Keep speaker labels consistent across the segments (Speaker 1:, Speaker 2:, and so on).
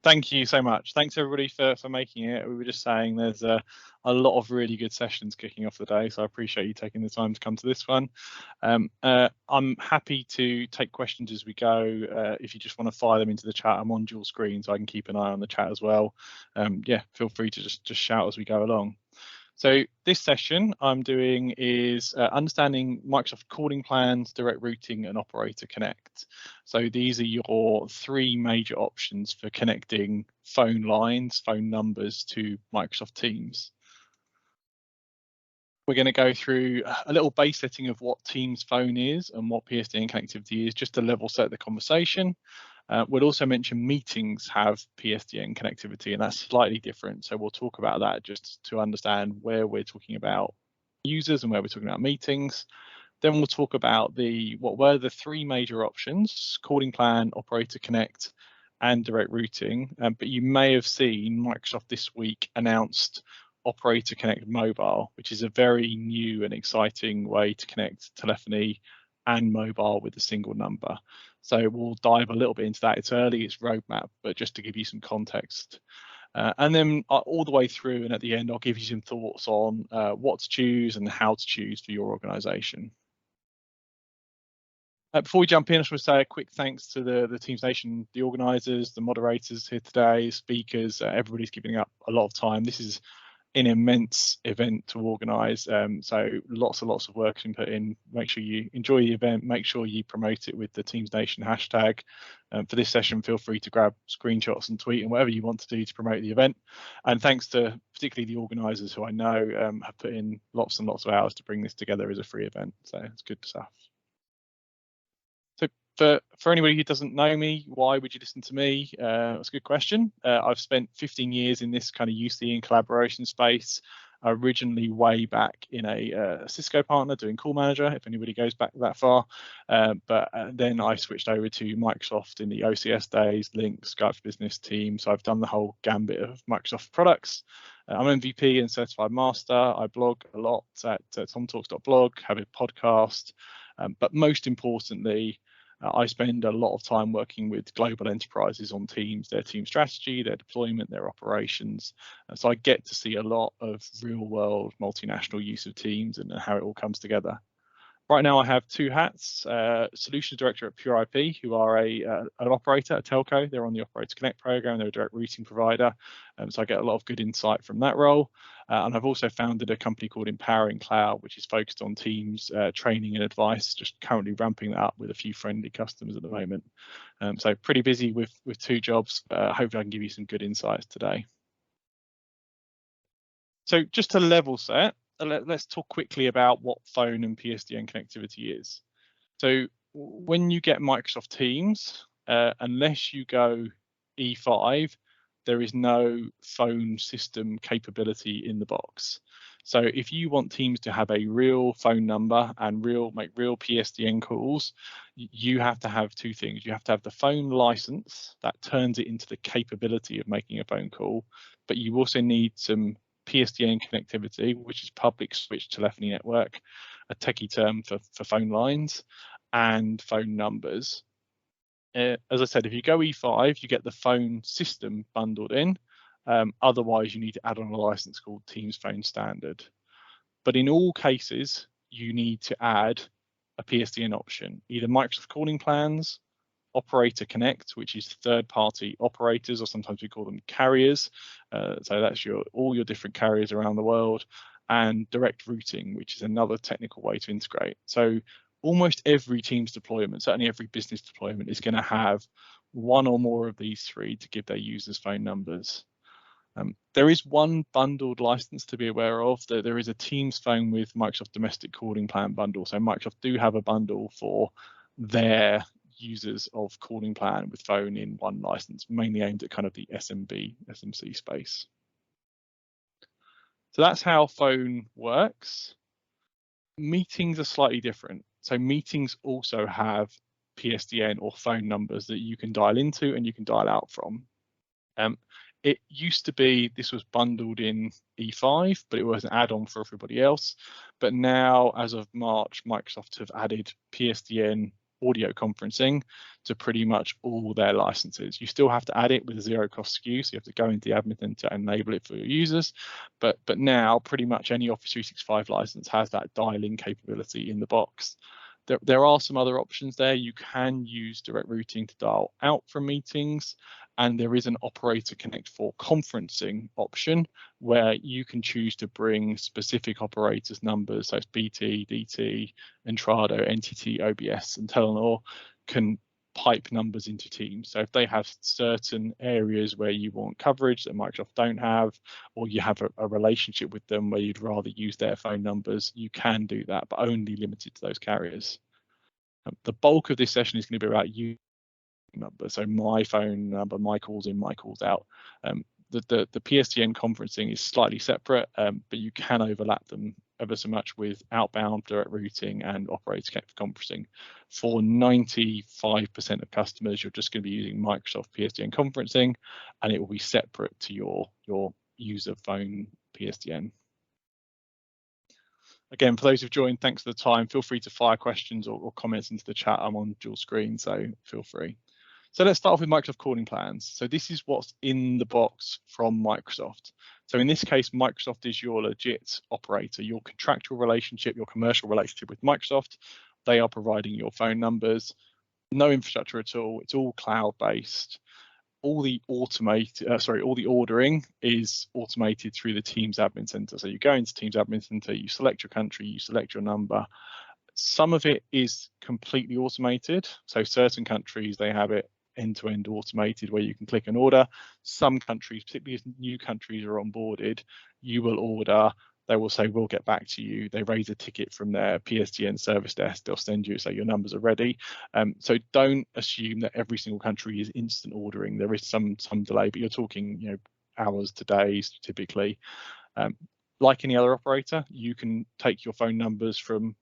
Speaker 1: Thank you so much. Thanks everybody for making it. We were just saying there's a lot of really good sessions kicking off the day, so I appreciate you taking the time to come to this one. I'm happy to take questions as we go. If you just want to fire them into the chat, I'm on dual screen, so I can keep an eye on the chat as well. Yeah, feel free to just shout as we go along. So this session I'm doing is understanding Microsoft calling plans, direct routing, and operator connect. So these are your three major options for connecting phone lines, phone numbers to Microsoft Teams. We're going to go through a little base setting of what Teams Phone is and what PSTN connectivity is, just to level set the conversation. We'll also mention meetings have PSTN connectivity, and that's slightly different. So we'll talk about that just to understand where we're talking about users and where we're talking about meetings. Then we'll talk about what were the three major options: calling plan, operator connect, and direct routing. But you may have seen Microsoft this week announced Operator Connect Mobile, which is a very new and exciting way to connect telephony and mobile with a single number. So we'll dive a little bit into that. It's early, it's roadmap, but just to give you some context. And then all the way through, and at the end, I'll give you some thoughts on what to choose and how to choose for your organization. Before we jump in, I just want to say a quick thanks to the Teams Nation, the organisers, the moderators here today, speakers, everybody's giving up a lot of time. This is an immense event to organise, so lots and lots of work has been put in. Make sure you enjoy the event, make sure you promote it with the Teams Nation hashtag. For this session, feel free to grab screenshots and tweet and whatever you want to do to promote the event. And thanks to particularly the organisers who I know have put in lots and lots of hours to bring this together as a free event, so it's good stuff. For anybody who doesn't know me, why would you listen to me? That's a good question. I've spent 15 years in this kind of UC and collaboration space, originally way back in a Cisco partner doing Call Manager, if anybody goes back that far. But then I switched over to Microsoft in the OCS days, Lync, Skype for Business, Teams. So I've done the whole gambit of Microsoft products. I'm MVP and Certified Master. I blog a lot at tomtalks.blog, have a podcast. But most importantly, I spend a lot of time working with global enterprises on Teams, their team strategy, their deployment, their operations. So I get to see a lot of real world multinational use of Teams and how it all comes together. Right now I have two hats, Solutions Director at Pure IP, who are an operator, a telco. They're on the Operator Connect program, they're a direct routing provider. So I get a lot of good insight from that role. And I've also founded a company called Empowering Cloud, which is focused on Teams training and advice, just currently ramping that up with a few friendly customers at the moment. So pretty busy with two jobs. Hopefully I can give you some good insights today. So just to level set, let's talk quickly about what phone and PSTN connectivity is. So when you get Microsoft Teams, unless you go E5, there is no phone system capability in the box. So if you want Teams to have a real phone number and make real PSTN calls, you have to have two things. You have to have the phone license that turns it into the capability of making a phone call, but you also need some PSTN connectivity, which is public switch telephony network, a techie term for phone lines, and phone numbers. As I said, if you go E5, you get the phone system bundled in. Otherwise, you need to add on a license called Teams Phone Standard. But in all cases, you need to add a PSTN option, either Microsoft calling plans, Operator Connect, which is third-party operators, or sometimes we call them carriers. So that's all your different carriers around the world, and direct routing, which is another technical way to integrate. So almost every Teams deployment, certainly every business deployment, is going to have one or more of these three to give their users phone numbers. There is one bundled license to be aware of. There is a Teams Phone with Microsoft Domestic Calling Plan bundle. So Microsoft do have a bundle for their users of calling plan with phone in one license, mainly aimed at kind of the SMC space. So that's how phone works. Meetings are slightly different. So meetings also have PSTN or phone numbers that you can dial into and you can dial out from. It used to be this was bundled in E5, but it was an add-on for everybody else. But now, as of March, Microsoft have added PSTN audio conferencing to pretty much all their licenses. You still have to add it with a zero cost SKU, so you have to go into the admin center and enable it for your users. But now pretty much any Office 365 license has that dial-in capability in the box. There are some other options there. You can use direct routing to dial out from meetings, and there is an operator connect for conferencing option where you can choose to bring specific operators numbers, so it's BT, DT, Entrado, NTT, OBS, and Telenor can pipe numbers into Teams. So if they have certain areas where you want coverage that Microsoft don't have, or you have a relationship with them where you'd rather use their phone numbers, you can do that, but only limited to those carriers. The bulk of this session is going to be about you number, so my phone number, my calls in, my calls out. The PSTN conferencing is slightly separate, but you can overlap them ever so much with outbound direct routing and operator connect conferencing. For 95% of customers, you're just going to be using Microsoft PSTN conferencing, and it will be separate to your user phone PSTN. Again, for those who've joined, thanks for the time. Feel free to fire questions or comments into the chat. I'm on dual screen, so feel free. So let's start off with Microsoft calling plans. So this is what's in the box from Microsoft. So in this case, Microsoft is your legit operator, your contractual relationship, your commercial relationship with Microsoft. They are providing your phone numbers, no infrastructure at all. It's all cloud-based. All the ordering is automated through the Teams admin center. So you go into Teams admin center, you select your country, you select your number. Some of it is completely automated. So certain countries, they have it end-to-end automated where you can click an order. Some countries, particularly as new countries are onboarded, you will order, they will say, we'll get back to you. They raise a ticket from their PSTN service desk. They'll send you, say your numbers are ready. So don't assume that every single country is instant ordering. There is some delay, but you're talking, hours to days typically. Like any other operator, you can take your phone numbers from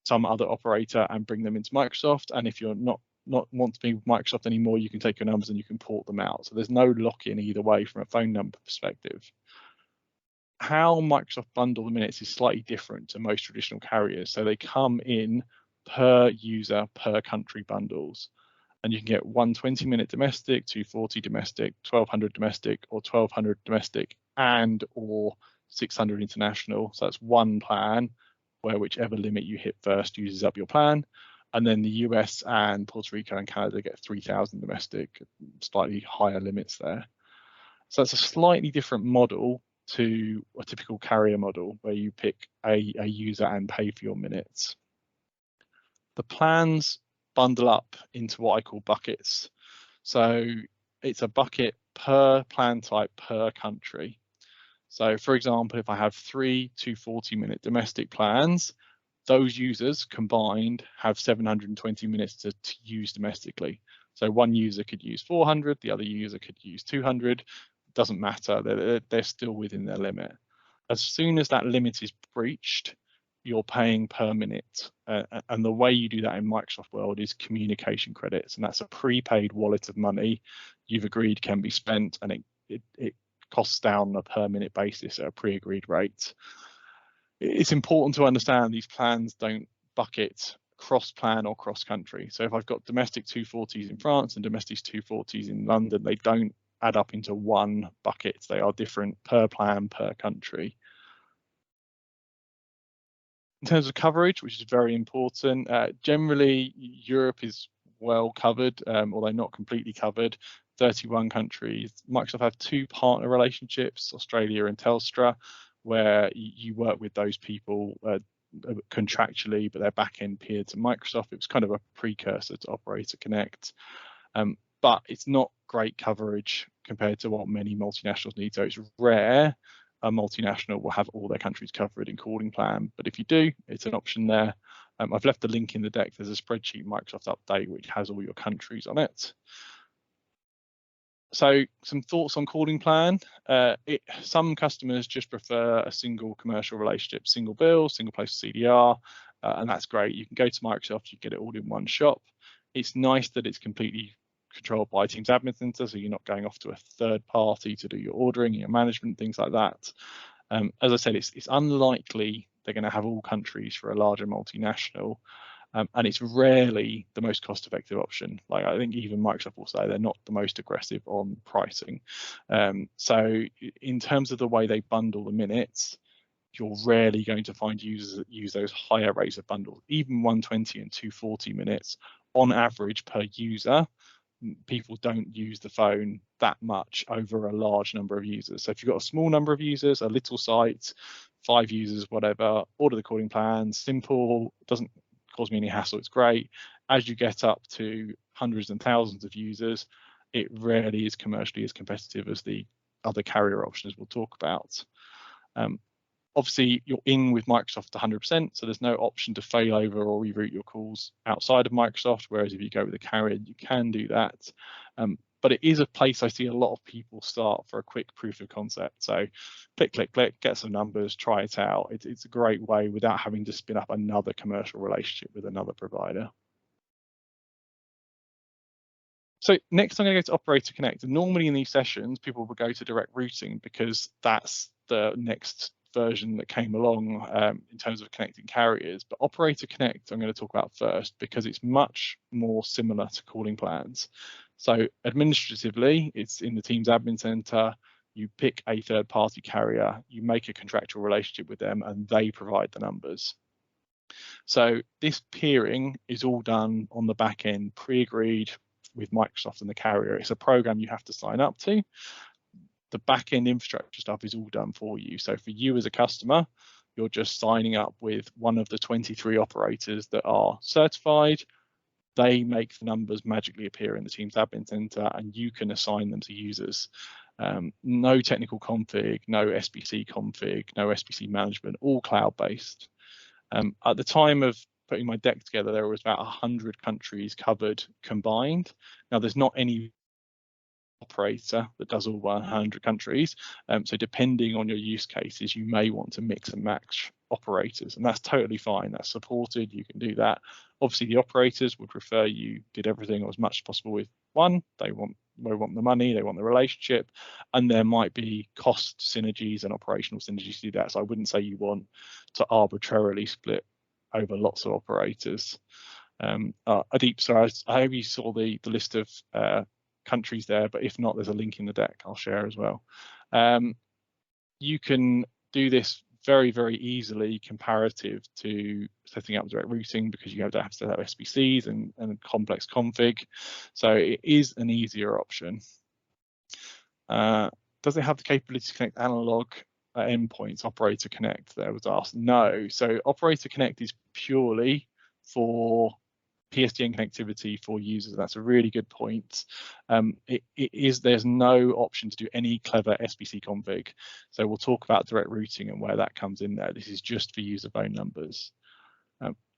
Speaker 1: some other operator and bring them into Microsoft. And if you're not want to be with Microsoft anymore, you can take your numbers and you can port them out. So there's no lock-in either way from a phone number perspective. How Microsoft bundle the minutes is slightly different to most traditional carriers. So they come in per user, per country bundles. And you can get 120-minute domestic, 240 domestic, 1200 domestic, or 1200 domestic and or 600 international. So that's one plan where whichever limit you hit first uses up your plan. And then the US and Puerto Rico and Canada get 3000 domestic, slightly higher limits there. So it's a slightly different model to a typical carrier model where you pick a user and pay for your minutes. The plans bundle up into what I call buckets. So it's a bucket per plan type per country. So for example, if I have 3 240-minute domestic plans, those users combined have 720 minutes to use domestically. So one user could use 400, the other user could use 200. Doesn't matter, they're still within their limit. As soon as that limit is breached, you're paying per minute. And the way you do that in Microsoft world is communication credits. And that's a prepaid wallet of money you've agreed can be spent, and it costs down on a per minute basis at a pre-agreed rate. It's important to understand these plans don't bucket cross plan or cross country. So if I've got domestic 240s in France and domestic 240s in London, they don't add up into one bucket. They are different per plan, per country. In terms of coverage, which is very important, generally Europe is well covered, although not completely covered. 31 countries. Microsoft have 2 partner relationships, Australia and Telstra, where you work with those people contractually, but they're back-end peered to Microsoft. It was kind of a precursor to Operator Connect, but it's not great coverage compared to what many multinationals need. So it's rare a multinational will have all their countries covered in calling plan, but if you do, it's an option there. I've left the link in the deck. There's a spreadsheet Microsoft update which has all your countries on it. So some thoughts on calling plan. Some customers just prefer a single commercial relationship, single bill, single place of CDR, and that's great. You can go to Microsoft, you get it all in one shop. It's nice that it's completely controlled by Teams Admin Center, so you're not going off to a third party to do your ordering, your management, things like that. As I said, it's unlikely they're going to have all countries for a larger multinational. and it's rarely the most cost-effective option. Like, I think even Microsoft will say they're not the most aggressive on pricing. So in terms of the way they bundle the minutes, you're rarely going to find users that use those higher rates of bundles. Even 120 and 240 minutes on average per user, people don't use the phone that much over a large number of users. So if you've got a small number of users, a little site, 5 users, whatever, order the calling plan, simple, doesn't cause me any hassle, it's great. As you get up to hundreds and thousands of users, it rarely is commercially as competitive as the other carrier options we'll talk about. Obviously, you're in with Microsoft 100%, so there's no option to fail over or reroute your calls outside of Microsoft, whereas if you go with a carrier, you can do that. But it is a place I see a lot of people start for a quick proof of concept. So click, click, click, get some numbers, try it out. It's a great way without having to spin up another commercial relationship with another provider. So next I'm going to go to Operator Connect. And normally in these sessions, people will go to direct routing because that's the next version that came along in terms of connecting carriers. But Operator Connect I'm going to talk about first because it's much more similar to calling plans. So administratively, it's in the Teams admin center. You pick a third-party carrier, you make a contractual relationship with them, and they provide the numbers. So this peering is all done on the back end, pre-agreed with Microsoft and the carrier. It's a program you have to sign up to. The back end infrastructure stuff is all done for you. So for you as a customer, you're just signing up with one of the 23 operators that are certified. They make the numbers magically appear in the Teams admin center, and you can assign them to users. No technical config, no SBC config, no SBC management, all cloud-based. At the time of putting my deck together, there was about 100 countries covered combined. Now, there's not any operator that does all 100 countries. So depending on your use cases, you may want to mix and match operators, and that's totally fine. That's supported. You can do that. Obviously, the operators would prefer you did everything as much as possible with one. They want the money, they want the relationship, and there might be cost synergies and operational synergies to do that. So I wouldn't say you want to arbitrarily split over lots of operators. Adeep, sorry, I hope you saw the list of countries there, but if not, there's a link in the deck I'll share as well. You can do this very, very easily comparative to setting up direct routing because you don't have to set up SBCs and complex config. So it is an easier option. Does it have the capability to connect analog endpoints? Operator Connect, there was asked. No. So Operator Connect is purely for PSTN connectivity for users. That's a really good point. There's no option to do any clever SBC config. So we'll talk about direct routing and where that comes in there. This is just for user phone numbers.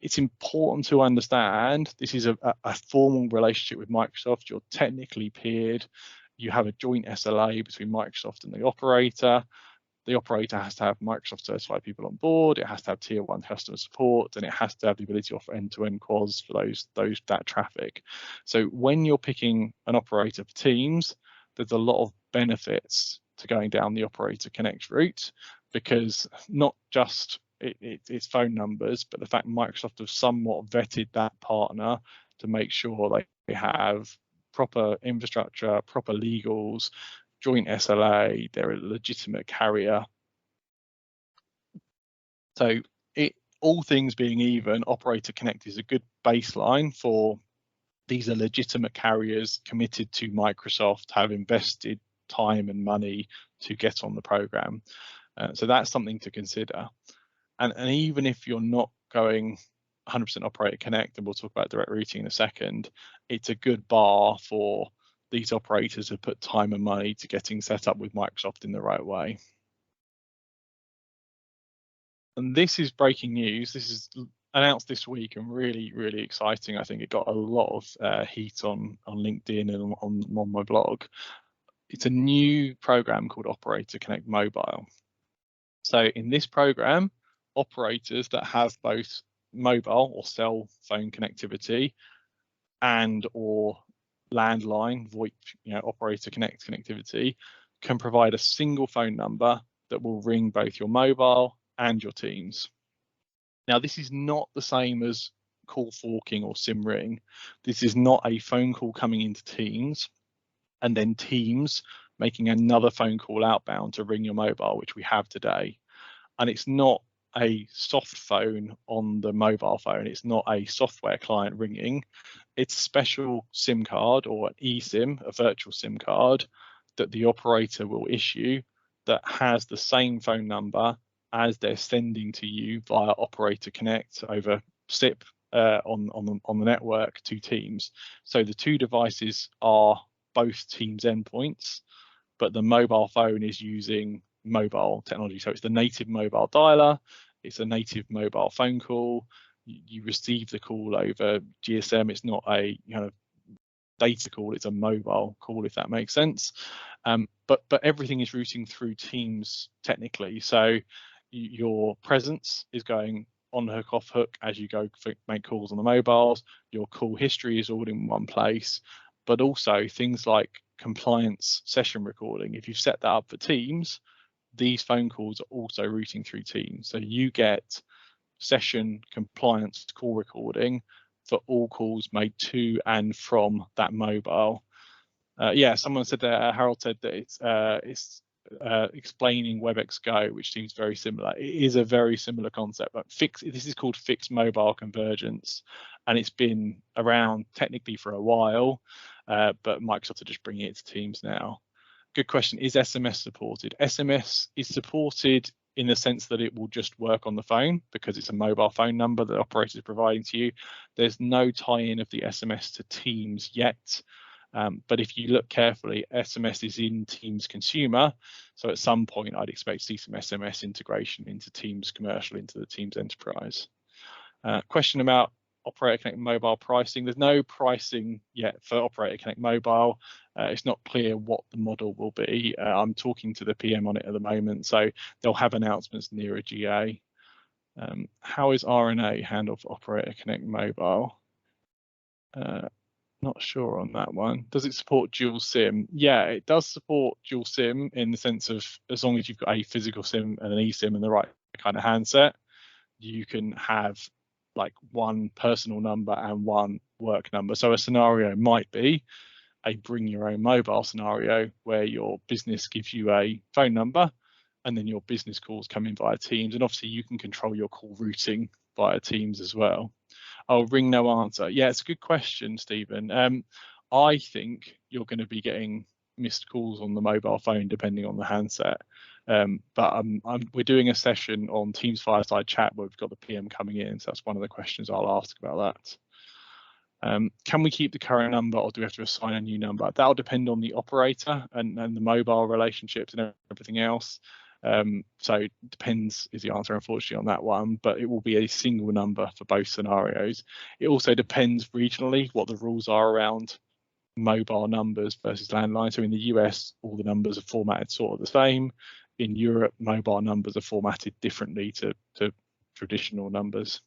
Speaker 1: It's important to understand this is a formal relationship with Microsoft. You're technically peered. You have a joint SLA between Microsoft and the operator. The operator has to have Microsoft certified people on board. It has to have tier 1 customer support, and it has to have the ability to offer end-to-end quals for that traffic. So when you're picking an operator for Teams, there's a lot of benefits to going down the Operator Connect route, because not just it's phone numbers, but the fact Microsoft have somewhat vetted that partner to make sure they have proper infrastructure, proper legals, joint SLA, they're a legitimate carrier. So all things being even, Operator Connect is a good baseline for these are legitimate carriers committed to Microsoft, have invested time and money to get on the program. So that's something to consider. And even if you're not going 100% Operator Connect, and we'll talk about direct routing in a second, it's a good bar for these operators have put time and money to getting set up with Microsoft in the right way. And this is breaking news. This is announced this week and really, really exciting. I think it got a lot of heat on LinkedIn and on my blog. It's a new program called Operator Connect Mobile. So in this program, operators that have both mobile or cell phone connectivity and or landline VoIP, Operator Connect connectivity, can provide a single phone number that will ring both your mobile and your Teams. Now, this is not the same as call forking or SIM ring. This is not a phone call coming into Teams and then Teams making another phone call outbound to ring your mobile, which we have today. And it's not a soft phone on the mobile phone. It's not a software client ringing. It's a special SIM card or an eSIM, a virtual SIM card that the operator will issue that has the same phone number as they're sending to you via Operator Connect over SIP on the network to Teams. So the two devices are both Teams endpoints, but the mobile phone is using mobile technology. So it's the native mobile dialer, it's a native mobile phone call. You receive the call over GSM. It's not a data call, it's a mobile call, if that makes sense. But everything is routing through Teams technically. So your presence is going on hook, off hook as you go make calls on the mobiles. Your call history is all in one place, but also things like compliance session recording. If you've set that up for Teams, these phone calls are also routing through Teams. So you get session compliance call recording for all calls made to and from that mobile. Yeah, someone said that, Harold said that it's explaining WebEx Go, which seems very similar. It is a very similar concept, but this is called fixed mobile convergence, and it's been around technically for a while, but Microsoft are just bringing it to Teams now. Good question. Is SMS supported? SMS is supported in the sense that it will just work on the phone because it's a mobile phone number that the operator is providing to you. There's no tie-in of the SMS to Teams yet. But if you look carefully, SMS is in Teams Consumer. So at some point, I'd expect to see some SMS integration into Teams Commercial, into the Teams Enterprise. Question about Operator Connect Mobile pricing. There's no pricing yet for Operator Connect Mobile. It's not clear what the model will be. I'm talking to the PM on it at the moment, so they'll have announcements near a GA. How is RNA handled for Operator Connect Mobile? Not sure on that one. Does it support dual SIM? Yeah, it does support dual SIM in the sense of as long as you've got a physical SIM and an eSIM and the right kind of handset, you can have like one personal number and one work number. So a scenario might be a bring your own mobile scenario where your business gives you a phone number and then your business calls come in via Teams, and obviously you can control your call routing via Teams as well. Oh, ring no answer. Yeah, it's a good question, Stephen. I think you're going to be getting missed calls on the mobile phone depending on the handset. But we're doing a session on Teams Fireside Chat where we've got the PM coming in, so that's one of the questions I'll ask about that. Can we keep the current number or do we have to assign a new number? That'll depend on the operator and the mobile relationships and everything else. So it depends is the answer, unfortunately, on that one, but it will be a single number for both scenarios. It also depends regionally what the rules are around mobile numbers versus landline. So in the US, all the numbers are formatted sort of the same. In Europe, mobile numbers are formatted differently to traditional numbers.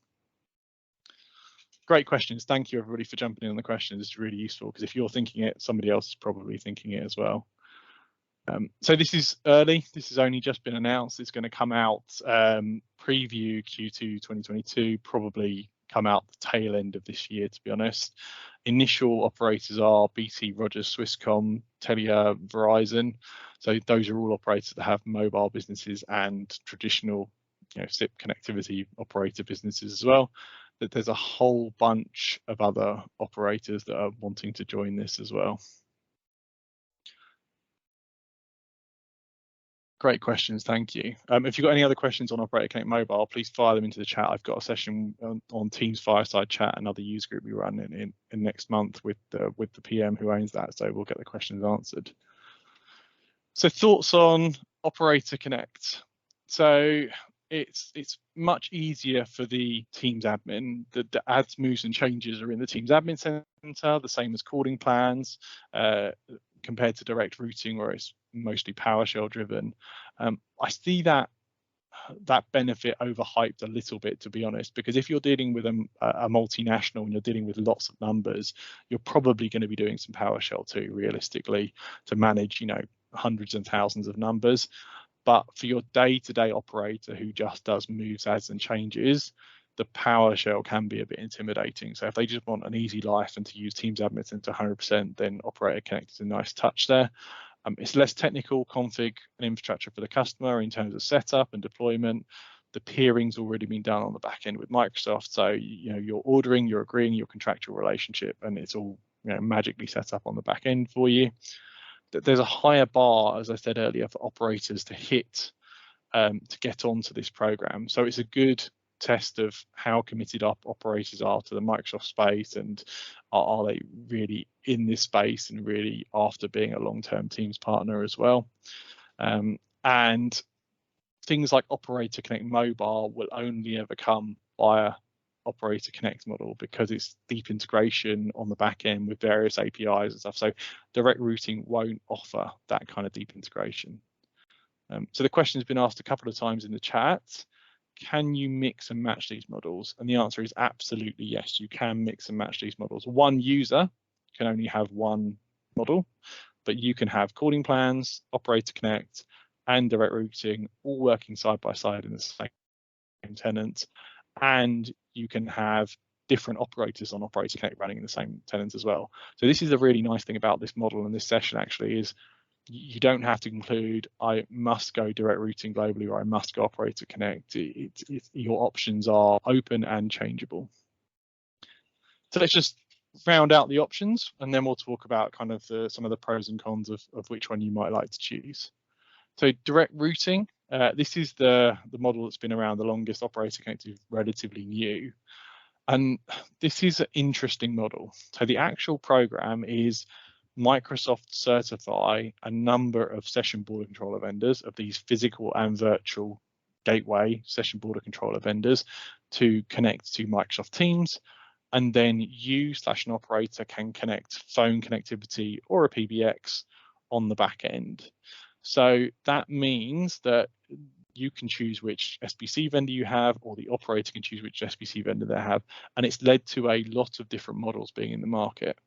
Speaker 1: Great questions. Thank you, everybody, for jumping in on the questions. It's really useful because if you're thinking it, somebody else is probably thinking it as well. So this is early. This has only just been announced. It's going to come out preview Q2 2022, probably come out the tail end of this year, to be honest. Initial operators are BT, Rogers, Swisscom, Telia, Verizon. So those are all operators that have mobile businesses and traditional SIP connectivity operator businesses as well. But there's a whole bunch of other operators that are wanting to join this as well. Great questions, thank you. If you've got any other questions on Operator Connect Mobile, please fire them into the chat. I've got a session on Teams Fireside Chat, another user group we run in next month with the PM who owns that, so we'll get the questions answered. So thoughts on Operator Connect. So it's much easier for the Teams admin. The adds, moves and changes are in the Teams admin center, the same as calling plans, compared to direct routing where it's mostly PowerShell driven. I see that benefit overhyped a little bit, to be honest, because if you're dealing with a multinational and you're dealing with lots of numbers, you're probably going to be doing some PowerShell too, realistically, to manage hundreds and thousands of numbers. But for your day-to-day operator who just does moves, adds and changes, the PowerShell can be a bit intimidating. So if they just want an easy life and to use Teams Admin Center 100%, then Operator Connect is a nice touch there. It's less technical config and infrastructure for the customer in terms of setup and deployment. The peering's already been done on the back end with Microsoft. So, you're ordering, you're agreeing your contractual relationship, and it's all magically set up on the back end for you. There's a higher bar, as I said earlier, for operators to hit to get onto this program. So it's a good test of how committed operators are to the Microsoft space, and are they really in this space and really after being a long-term Teams partner as well. And things like Operator Connect Mobile will only ever come via Operator Connect model, because it's deep integration on the back end with various APIs and stuff. So direct routing won't offer that kind of deep integration. So the question has been asked a couple of times in the chat: can you mix and match these models? And the answer is absolutely yes, you can mix and match these models. One user can only have one model, but you can have calling plans, Operator Connect, and direct routing all working side by side in the same tenant. And you can have different operators on Operator Connect running in the same tenant as well. So this is a really nice thing about this model and this session actually, is you don't have to conclude I must go direct routing globally or I must go Operator Connect. Your options are open and changeable. So let's just round out the options, and then we'll talk about kind of some of the pros and cons of which one you might like to choose. So direct routing, this is the model that's been around the longest. Operator Connect is relatively new. And this is an interesting model. So the actual program is Microsoft certify a number of session border controller vendors, of these physical and virtual gateway session border controller vendors, to connect to Microsoft Teams, and then you/an operator can connect phone connectivity or a PBX on the back end. So that means that you can choose which SBC vendor you have, or the operator can choose which SBC vendor they have, and it's led to a lot of different models being in the market.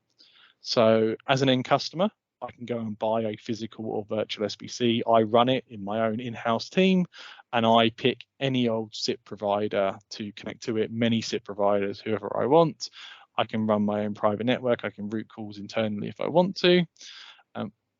Speaker 1: So as an end customer, I can go and buy a physical or virtual SBC. I run it in my own in-house team, and I pick any old SIP provider to connect to it, many SIP providers, whoever I want. I can run my own private network. I can route calls internally if I want to.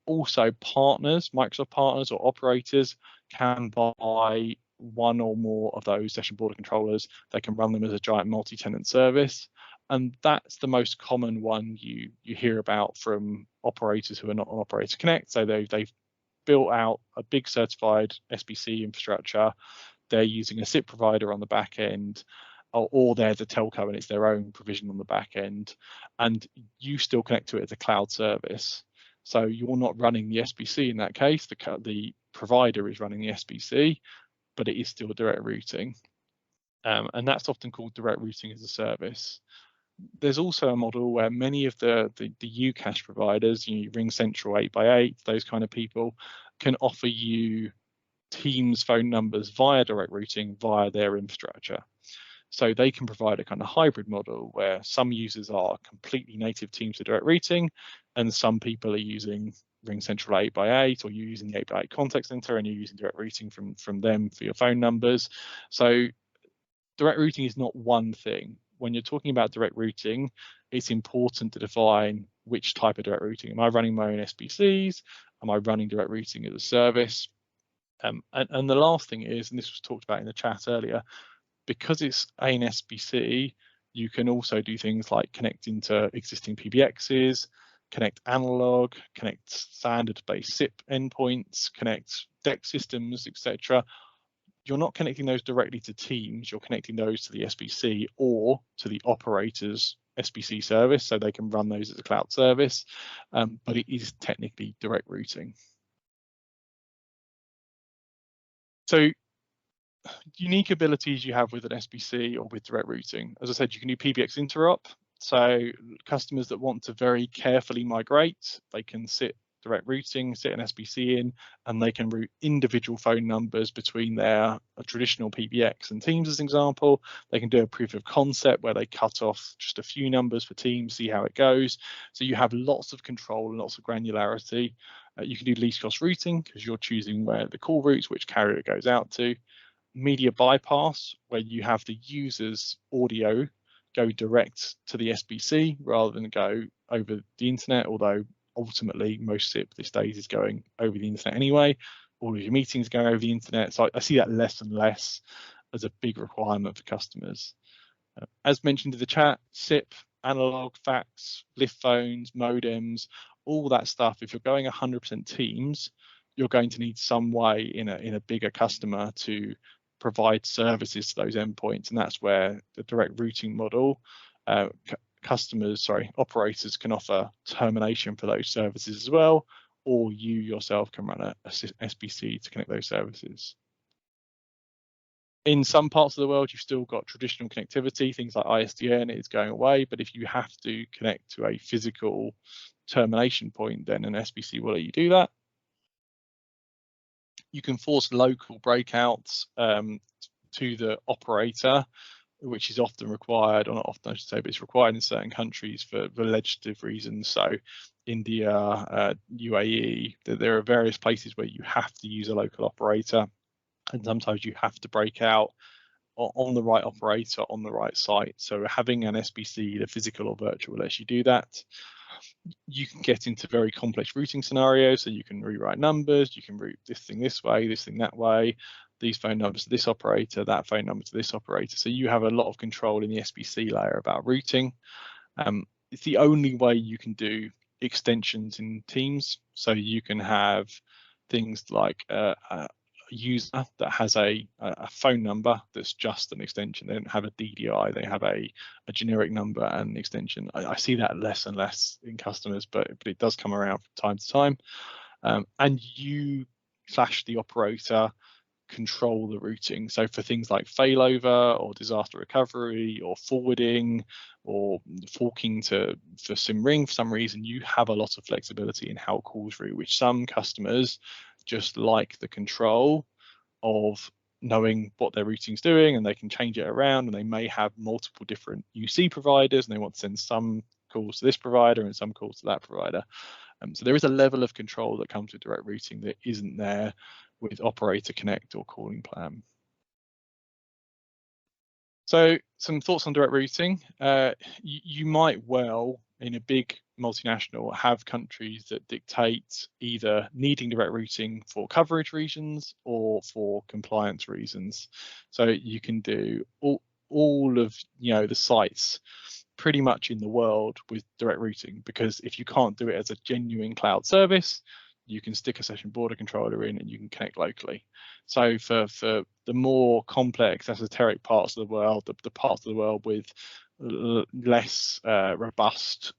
Speaker 1: Also, partners, Microsoft partners or operators, can buy one or more of those session border controllers. They can run them as a giant multi-tenant service. And that's the most common one you hear about from operators who are not on Operator Connect. So they've built out a big certified SBC infrastructure. They're using a SIP provider on the back end, or they're the telco and it's their own provision on the back end. And you still connect to it as a cloud service. So you're not running the SBC in that case. The provider is running the SBC, but it is still direct routing. And that's often called direct routing as a service. There's also a model where many of the UCaaS providers, RingCentral 8x8, those kind of people, can offer you Teams phone numbers via direct routing via their infrastructure. So they can provide a kind of hybrid model where some users are completely native Teams to direct routing, and some people are using RingCentral 8x8, or you're using the 8x8 contact center and you're using direct routing from them for your phone numbers. So direct routing is not one thing. When you're talking about direct routing, it's important to define which type of direct routing. Am I running my own SBCs? Am I running direct routing as a service? And the last thing is, and this was talked about in the chat earlier, because it's an SBC, you can also do things like connecting to existing PBXs, connect analog, connect standard-based SIP endpoints, connect DEX systems, etc. You're not connecting those directly to Teams, you're connecting those to the SBC or to the operator's SBC service, so they can run those as a cloud service, but it is technically direct routing. So unique abilities you have with an SBC or with direct routing. As I said, you can do PBX interop. So customers that want to very carefully migrate, they can sit direct routing, sit an SBC in, and they can route individual phone numbers between their traditional PBX and Teams as an example. They can do a proof of concept where they cut off just a few numbers for Teams, see how it goes. So you have lots of control and lots of granularity. You can do least cost routing because you're choosing where the call routes, which carrier it goes out to. media bypass, where you have the user's audio go direct to the SBC rather than go over the internet, although ultimately most SIP these days is going over the internet anyway. All of your meetings going over the internet. So I see that less and less as a big requirement for customers. As mentioned in the chat, SIP, analog, fax, lift phones, modems, all that stuff. If you're going 100% Teams, you're going to need some way in a bigger customer to provide services to those endpoints, and that's where the direct routing model, operators can offer termination for those services as well, or you yourself can run a SBC to connect those services. In some parts of the world, you've still got traditional connectivity, things like ISDN is going away, but if you have to connect to a physical termination point, then an SBC will let you do that. You can force local breakouts to the operator, which is often required, or not often I should say, but it's required in certain countries for legislative reasons. So India, UAE, there are various places where you have to use a local operator, and sometimes you have to break out on the right operator on the right site. So having an SBC, either physical or virtual, lets you do that. You can get into very complex routing scenarios, so you can rewrite numbers, you can route this thing this way, this thing that way, these phone numbers to this operator, that phone number to this operator. So you have a lot of control in the SBC layer about routing. It's the only way you can do extensions in Teams. So you can have things like a user that has a phone number that's just an extension. They don't have a DDI, they have a generic number and an extension. I see that less and less in customers, but it does come around from time to time. And you / the operator control the routing. So for things like failover or disaster recovery or forwarding or forking for SIM ring, for some reason, you have a lot of flexibility in how calls route, which some customers just like the control of knowing what their routing's doing, and they can change it around, and they may have multiple different UC providers, and they want to send some calls to this provider and some calls to that provider. So there is a level of control that comes with direct routing that isn't there with operator connect or calling plan. So some thoughts on direct routing. You might well, in a big multinational, have countries that dictate either needing direct routing for coverage reasons or for compliance reasons. So you can do all of the sites pretty much in the world with direct routing, because if you can't do it as a genuine cloud service, you can stick a session border controller in and you can connect locally. So for the more complex esoteric parts of the world, the parts of the world with less robust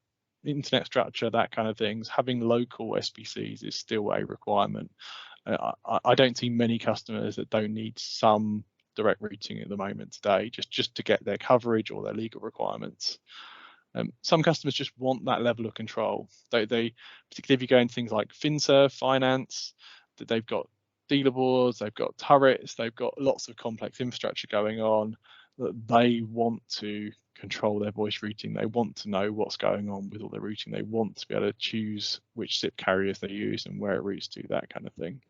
Speaker 1: internet structure, that kind of things, having local SBCs is still a requirement. I don't see many customers that don't need some direct routing at the moment today, just to get their coverage or their legal requirements. Some customers just want that level of control. They particularly if you go into things like FinServe, finance, that they've got dealer boards, they've got turrets, they've got lots of complex infrastructure going on, that they want to control their voice routing. They want to know what's going on with all their routing. They want to be able to choose which SIP carriers they use and where it routes to, that kind of thing.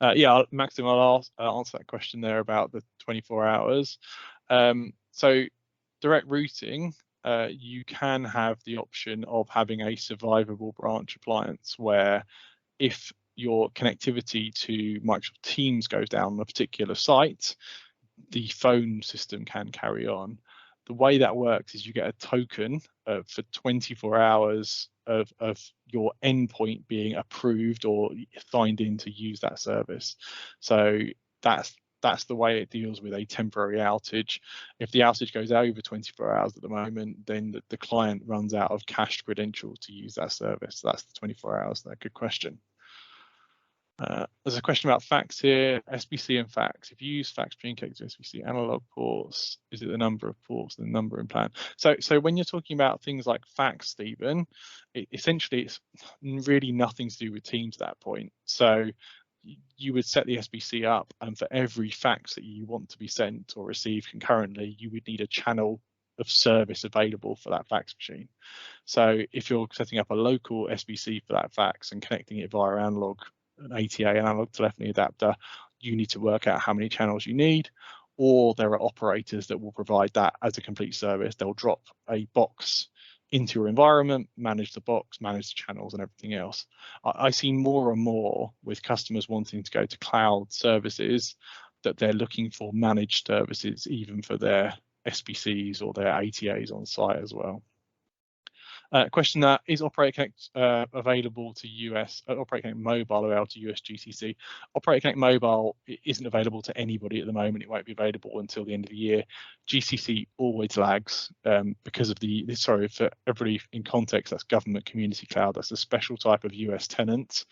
Speaker 1: Yeah, Maxim, I'll answer that question there about the 24 hours. So direct routing, you can have the option of having a survivable branch appliance, where if your connectivity to Microsoft Teams goes down on a particular site, the phone system can carry on. The way that works is you get a token for 24 hours of your endpoint being approved or signed in to use that service. So that's the way it deals with a temporary outage. If the outage goes over 24 hours at the moment, then the client runs out of cached credentials to use that service. So that's the 24 hours. That's a good question. There's a question about fax here, SBC and fax. If you use fax being connected to SBC analog ports, is it the number of ports and the number in plan? So when you're talking about things like fax, Stephen, essentially it's really nothing to do with Teams at that point. So you would set the SBC up, and for every fax that you want to be sent or received concurrently, you would need a channel of service available for that fax machine. So if you're setting up a local SBC for that fax and connecting it via analog, an ATA, analog telephony adapter, you need to work out how many channels you need, or there are operators that will provide that as a complete service. They'll drop a box into your environment, manage the box, manage the channels and everything else. I see more and more with customers wanting to go to cloud services that they're looking for managed services even for their SBCs or their ATAs on site as well. Question that is Operator Connect available to US Operator Connect Mobile available to US GCC? Operator Connect Mobile isn't available to anybody at the moment. It won't be available until the end of the year. GCC always lags because of sorry, for everybody in context, that's government community cloud. That's a special type of US tenant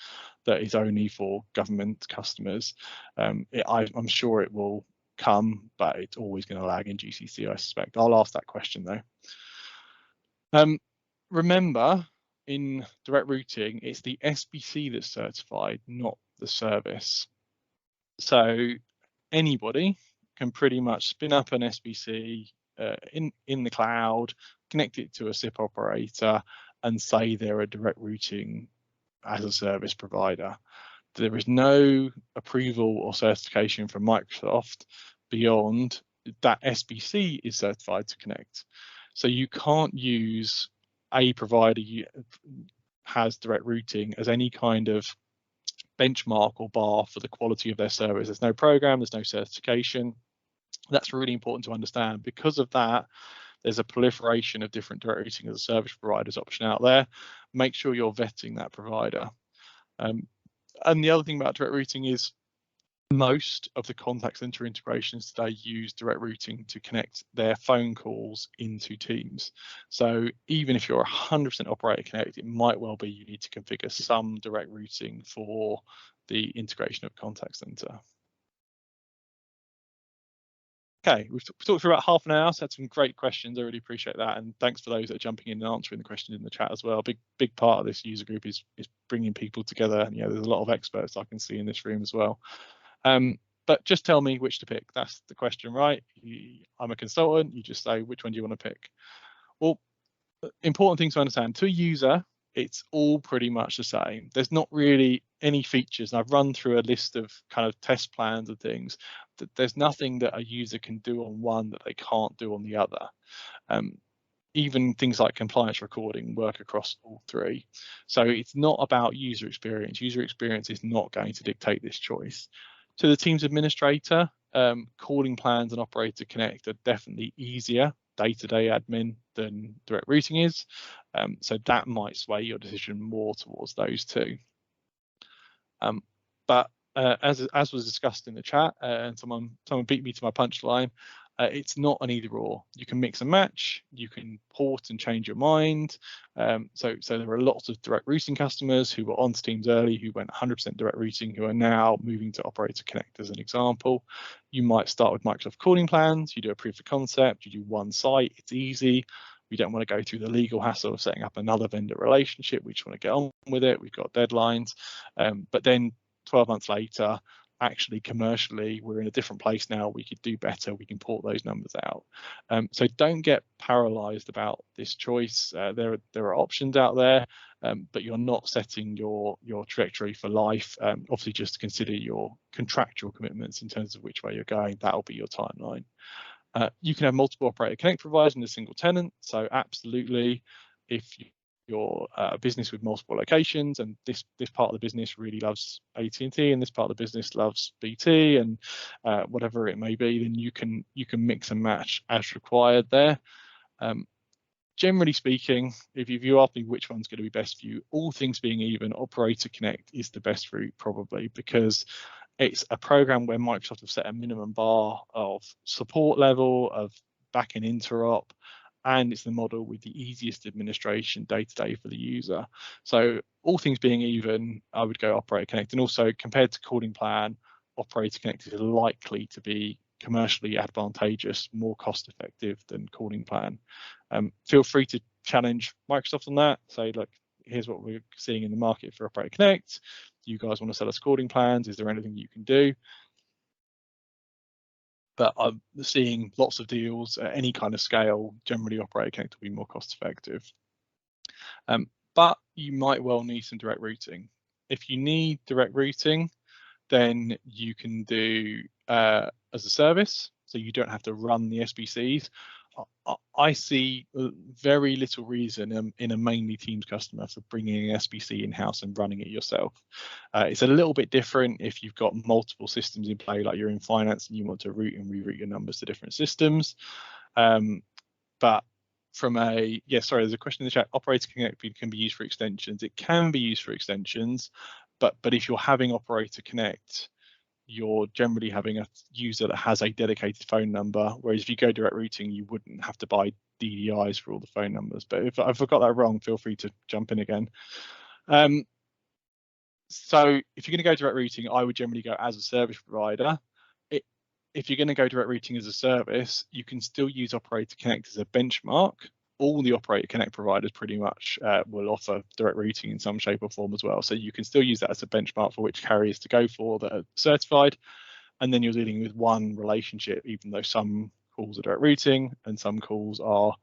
Speaker 1: that is only for government customers. I'm sure it will come, but it's always going to lag in GCC, I suspect. I'll ask that question though. Remember, in direct routing, it's the SBC that's certified, not the service. So anybody can pretty much spin up an SBC in the cloud, connect it to a SIP operator, and say they're a direct routing as a service provider. There is no approval or certification from Microsoft beyond that SBC is certified to connect. So you can't use a provider has direct routing as any kind of benchmark or bar for the quality of their service. There's no program, there's no certification. That's really important to understand. Because of that, there's a proliferation of different direct routing as a service providers option out there. Make sure you're vetting that provider. And the other thing about direct routing is most of the contact center integrations today use direct routing to connect their phone calls into Teams. So even if you're 100% Operator Connect, it might well be you need to configure some direct routing for the integration of contact center. Okay, we've talked for about half an hour, so had some great questions. I really appreciate that, and thanks for those that are jumping in and answering the questions in the chat as well. Big part of this user group is bringing people together. You know, there's a lot of experts I can see in this room as well. But just tell me which to pick. That's the question, right? I'm a consultant. You just say, which one do you want to pick? Well, important thing to understand, to a user, it's all pretty much the same. There's not really any features. And I've run through a list of kind of test plans and things. There's nothing that a user can do on one that they can't do on the other. Even things like compliance recording work across all three. So it's not about user experience. User experience is not going to dictate this choice. To the Teams administrator, calling plans and Operator Connect are definitely easier day-to-day admin than direct routing is. So that might sway your decision more towards those two. But as was discussed in the chat, and someone beat me to my punchline, it's not an either or. You can mix and match, you can port and change your mind. So there are lots of direct routing customers who were on Teams early, who went 100% direct routing, who are now moving to Operator Connect as an example. You might start with Microsoft calling plans, you do a proof of concept, you do one site, it's easy. We don't want to go through the legal hassle of setting up another vendor relationship. We just want to get on with it. We've got deadlines. But then 12 months later, actually commercially, we're in a different place now. We could do better. We can port those numbers out. So don't get paralyzed about this choice. There are options out there, but you're not setting your trajectory for life. Obviously, just consider your contractual commitments in terms of which way you're going. That'll be your timeline. You can have multiple Operator Connect providers in a single tenant. So absolutely, if you're a business with multiple locations and this part of the business really loves AT&T and this part of the business loves BT and whatever it may be, then you can mix and match as required there. Generally speaking, if you ask me which one's going to be best for you, all things being even, Operator Connect is the best route probably, because it's a program where Microsoft have set a minimum bar of support level, of back-end interop, and it's the model with the easiest administration day-to-day for the user. So all things being even, I would go Operator Connect. And also compared to calling plan, Operator Connect is likely to be commercially advantageous, more cost-effective than calling plan. Feel free to challenge Microsoft on that. Say, look, here's what we're seeing in the market for Operator Connect. Do you guys want to sell us calling plans? Is there anything you can do? But I'm seeing lots of deals at any kind of scale. Generally, Operator Connect will be more cost effective. But you might well need some direct routing. If you need direct routing, then you can do as a service, so you don't have to run the SBCs. I see very little reason in a mainly Teams customer for bringing an SBC in-house and running it yourself. It's a little bit different if you've got multiple systems in play, like you're in finance and you want to route and reroute your numbers to different systems. But from a, there's a question in the chat. Operator Connect can be used for extensions. It can be used for extensions, but if you're having Operator Connect, you're generally having a user that has a dedicated phone number, whereas if you go direct routing, you wouldn't have to buy DDIs for all the phone numbers. But if I've got that wrong, feel free to jump in again. So if you're going to go direct routing, I would generally go as a service provider. If you're going to go direct routing as a service, you can still use Operator Connect as a benchmark. All the Operator Connect providers pretty much will offer direct routing in some shape or form as well. So you can still use that as a benchmark for which carriers to go for that are certified. And then you're dealing with one relationship, even though some calls are direct routing and some calls are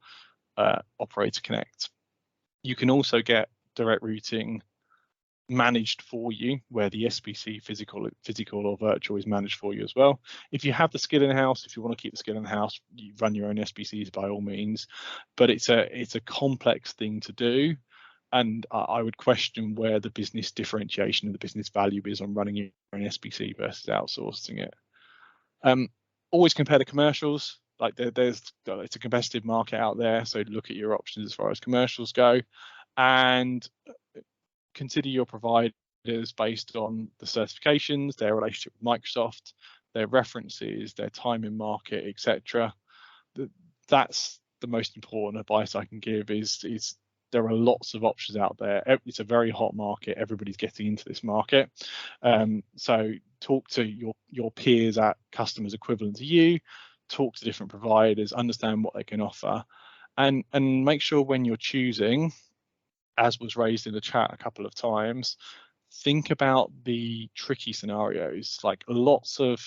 Speaker 1: Operator Connect. You can also get direct routing managed for you, where the SBC physical or virtual is managed for you as well. If you have the skill in house, if you want to keep the skill in house, you run your own SBCs by all means. But it's a complex thing to do, and I would question where the business differentiation and the business value is on running your own SBC versus outsourcing it. Always compare the commercials. Like it's a competitive market out there, so look at your options as far as commercials go, and consider your providers based on the certifications, their relationship with Microsoft, their references, their time in market, etc. That's the most important advice I can give. Is there are lots of options out there. It's a very hot market. Everybody's getting into this market. So talk to your peers at customers equivalent to you. Talk to different providers. Understand what they can offer, and make sure when you're choosing, as was raised in the chat a couple of times, think about the tricky scenarios. Like lots of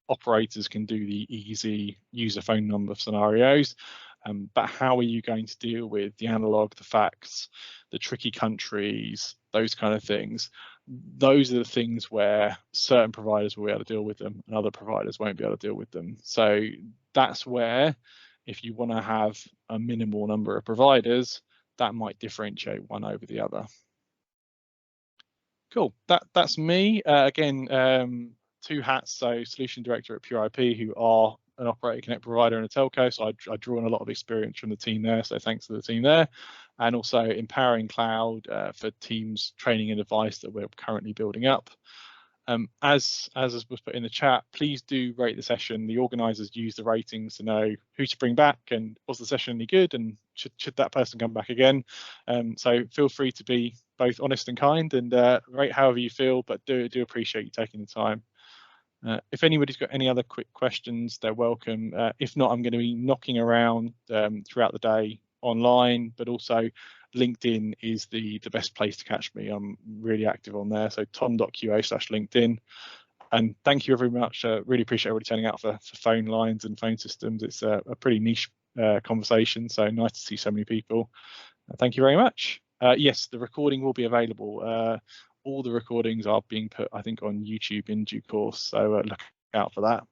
Speaker 1: operators can do the easy user phone number scenarios, but how are you going to deal with the analog, the fax, the tricky countries, those kind of things? Those are the things where certain providers will be able to deal with them and other providers won't be able to deal with them. So that's where, if you want to have a minimal number of providers, that might differentiate one over the other. Cool. That's me. Again, two hats. So solution director at Pure IP, who are an Operator Connect provider and a telco. So I draw on a lot of experience from the team there. So thanks to the team there. And also empowering cloud for Teams training and advice that we're currently building up. As was put in the chat, please do rate the session. The organisers use the ratings to know who to bring back and was the session any good and should that person come back again. So feel free to be both honest and kind and rate however you feel, but do appreciate you taking the time. If anybody's got any other quick questions, they're welcome. If not, I'm going to be knocking around throughout the day online, but also LinkedIn is the best place to catch me. I'm really active on there, so tom.qa/LinkedIn. And thank you very much. Really appreciate everybody turning out for phone lines and phone systems. It's a pretty niche conversation, so nice to see so many people. Thank you very much. Yes, the recording will be available. All the recordings are being put, I think, on YouTube in due course, so look out for that.